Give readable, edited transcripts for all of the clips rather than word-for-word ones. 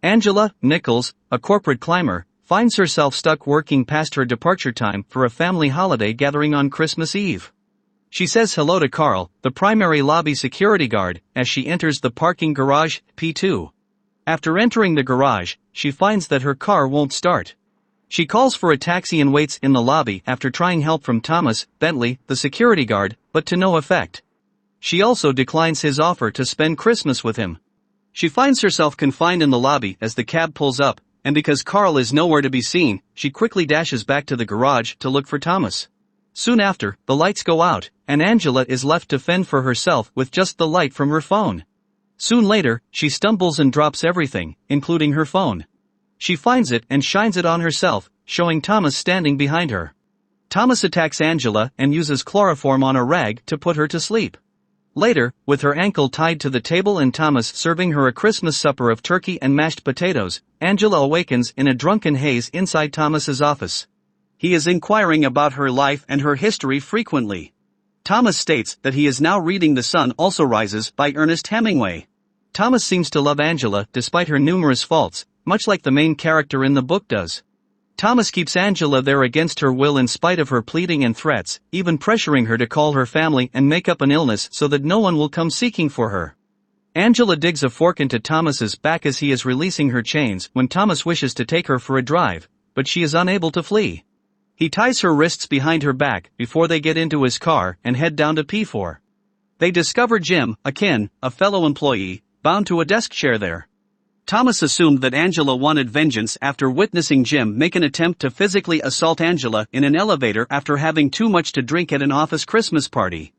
Angela, Nichols, a corporate climber, finds herself stuck working past her departure time for a family holiday gathering on Christmas Eve. She says hello to Carl, the primary lobby security guard, as she enters the parking garage, P2. After entering the garage, she finds that her car won't start. She calls for a taxi and waits in the lobby after trying help from Wes Bentley, the security guard, but to no effect. She also declines his offer to spend Christmas with him. She finds herself confined in the lobby as the cab pulls up, and because Carl is nowhere to be seen, she quickly dashes back to the garage to look for Wes. Soon after, the lights go out, and Angela is left to fend for herself with just the light from her phone. Soon later, she stumbles and drops everything, including her phone. She finds it and shines it on herself, showing Wes standing behind her. Wes attacks Angela and uses chloroform on a rag to put her to sleep. Later, with her ankle tied to the table and Wes serving her a Christmas supper of turkey and mashed potatoes, Angela awakens in a drunken haze inside Wes's office. He is inquiring about her life and her history frequently. Wes states that he is now reading The Sun Also Rises by Ernest Hemingway. Wes seems to love Angela despite her numerous faults, much like the main character in the book does. Wes keeps Angela there against her will in spite of her pleading and threats, even pressuring her to call her family and make up an illness so that no one will come seeking for her. Angela digs a fork into Wes's back as he is releasing her chains when Wes wishes to take her for a drive, but she is unable to flee. He ties her wrists behind her back before they get into his car and head down to P4. They discover Jim, a fellow employee, bound to a desk chair there. Wes assumed that Angela wanted vengeance after witnessing Jim make an attempt to physically assault Angela in an elevator after having too much to drink at an office Christmas party.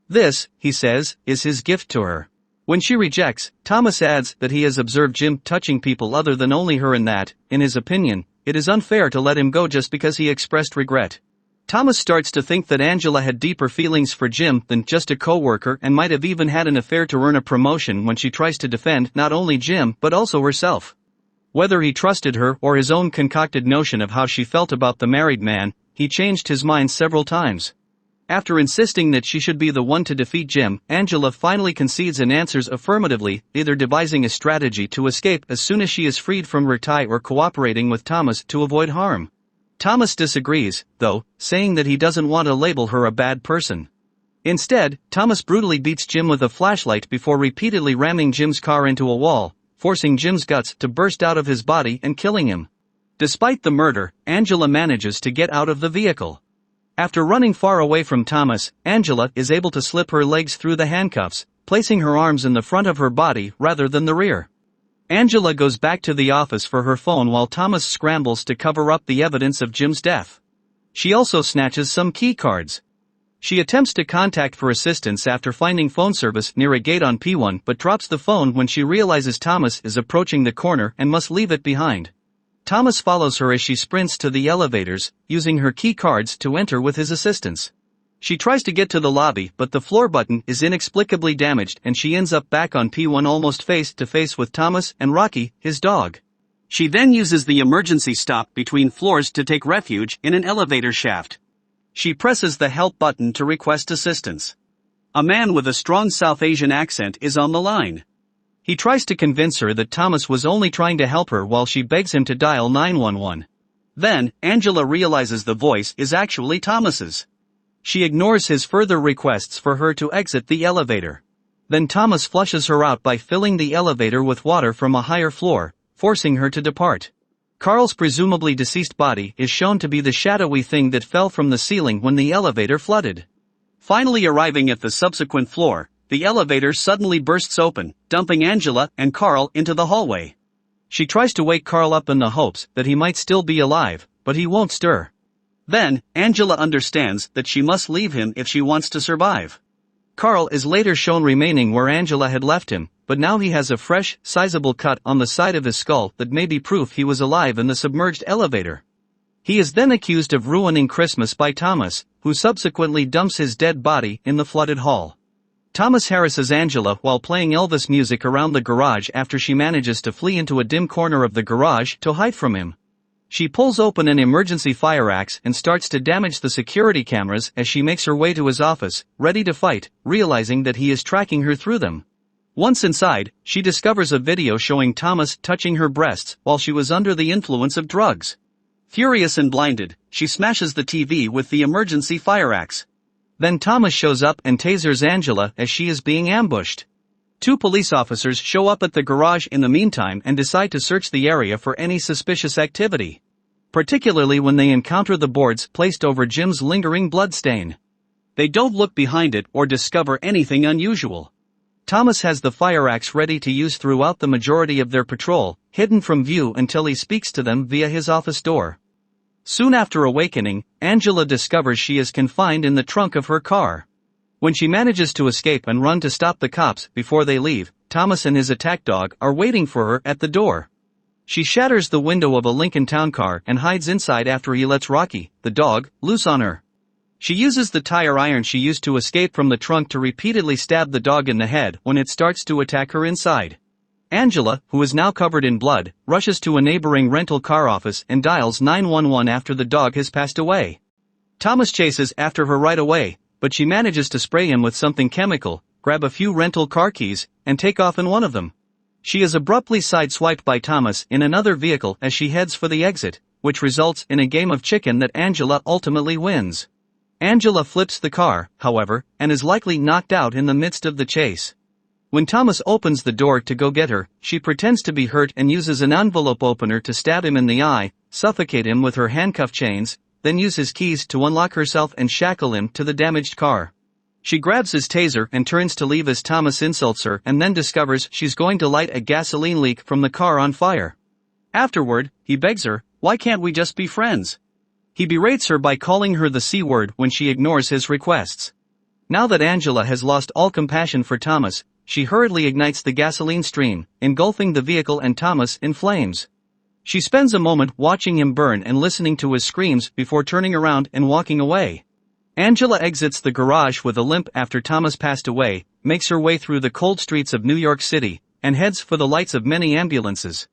This, he says, is his gift to her. When she rejects, Wes adds that he has observed Jim touching people other than only her and that, in his opinion, it is unfair to let him go just because he expressed regret. Wes starts to think that Angela had deeper feelings for Jim than just a co-worker and might have even had an affair to earn a promotion when she tries to defend not only Jim but also herself. Whether he trusted her or his own concocted notion of how she felt about the married man, he changed his mind several times. After insisting that she should be the one to defeat Jim, Angela finally concedes and answers affirmatively, either devising a strategy to escape as soon as she is freed from her tie or cooperating with Wes to avoid harm. Wes disagrees, though, saying that he doesn't want to label her a bad person. Instead, Wes brutally beats Jim with a flashlight before repeatedly ramming Jim's car into a wall, forcing Jim's guts to burst out of his body and killing him. Despite the murder, Angela manages to get out of the vehicle. After running far away from Wes, Angela is able to slip her legs through the handcuffs, placing her arms in the front of her body rather than the rear. Angela goes back to the office for her phone while Wes scrambles to cover up the evidence of Jim's death. She also snatches some key cards. She attempts to contact for assistance after finding phone service near a gate on P1 but drops the phone when she realizes Wes is approaching the corner and must leave it behind. Wes follows her as she sprints to the elevators, using her key cards to enter with his assistance. She tries to get to the lobby but the floor button is inexplicably damaged and she ends up back on P1 almost face to face with Wes and Rocky, his dog. She then uses the emergency stop between floors to take refuge in an elevator shaft. She presses the help button to request assistance. A man with a strong South Asian accent is on the line. He tries to convince her that Wes was only trying to help her while she begs him to dial 911. Then, Angela realizes the voice is actually Wes's. She ignores his further requests for her to exit the elevator. Then Wes flushes her out by filling the elevator with water from a higher floor, forcing her to depart. Carl's presumably deceased body is shown to be the shadowy thing that fell from the ceiling when the elevator flooded. Finally arriving at the subsequent floor, the elevator suddenly bursts open, dumping Angela and Carl into the hallway. She tries to wake Carl up in the hopes that he might still be alive, but he won't stir. Then, Angela understands that she must leave him if she wants to survive. Carl is later shown remaining where Angela had left him, but now he has a fresh, sizable cut on the side of his skull that may be proof he was alive in the submerged elevator. He is then accused of ruining Christmas by Wes, who subsequently dumps his dead body in the flooded hall. Wes harasses Angela while playing Elvis music around the garage after she manages to flee into a dim corner of the garage to hide from him. She pulls open an emergency fire axe and starts to damage the security cameras as she makes her way to his office, ready to fight, realizing that he is tracking her through them. Once inside, she discovers a video showing Thomas touching her breasts while she was under the influence of drugs. Furious and blinded, she smashes the TV with the emergency fire axe. Then Thomas shows up and tasers Angela as she is being ambushed. 2 police officers show up at the garage in the meantime and decide to search the area for any suspicious activity. Particularly when they encounter the boards placed over Jim's lingering bloodstain. They don't look behind it or discover anything unusual. Thomas has the fire axe ready to use throughout the majority of their patrol, hidden from view until he speaks to them via his office door. Soon after awakening, Angela discovers she is confined in the trunk of her car. When she manages to escape and run to stop the cops before they leave, Thomas and his attack dog are waiting for her at the door. She shatters the window of a Lincoln Town car and hides inside after he lets Rocky, the dog, loose on her. She uses the tire iron she used to escape from the trunk to repeatedly stab the dog in the head when it starts to attack her inside. Angela, who is now covered in blood, rushes to a neighboring rental car office and dials 911 after the dog has passed away. Thomas chases after her right away, but she manages to spray him with something chemical, grab a few rental car keys, and take off in one of them. She is abruptly sideswiped by Thomas in another vehicle as she heads for the exit, which results in a game of chicken that Angela ultimately wins. Angela flips the car, however, and is likely knocked out in the midst of the chase. When Thomas opens the door to go get her, she pretends to be hurt and uses an envelope opener to stab him in the eye, suffocate him with her handcuff chains, then use his keys to unlock herself and shackle him to the damaged car. She grabs his taser and turns to leave as Thomas insults her and then discovers she's going to light a gasoline leak from the car on fire. Afterward, he begs her, "Why can't we just be friends?" He berates her by calling her the C word when she ignores his requests. Now that Angela has lost all compassion for Thomas, she hurriedly ignites the gasoline stream, engulfing the vehicle and Thomas in flames. She spends a moment watching him burn and listening to his screams before turning around and walking away. Angela exits the garage with a limp after Thomas passed away, makes her way through the cold streets of New York City, and heads for the lights of many ambulances.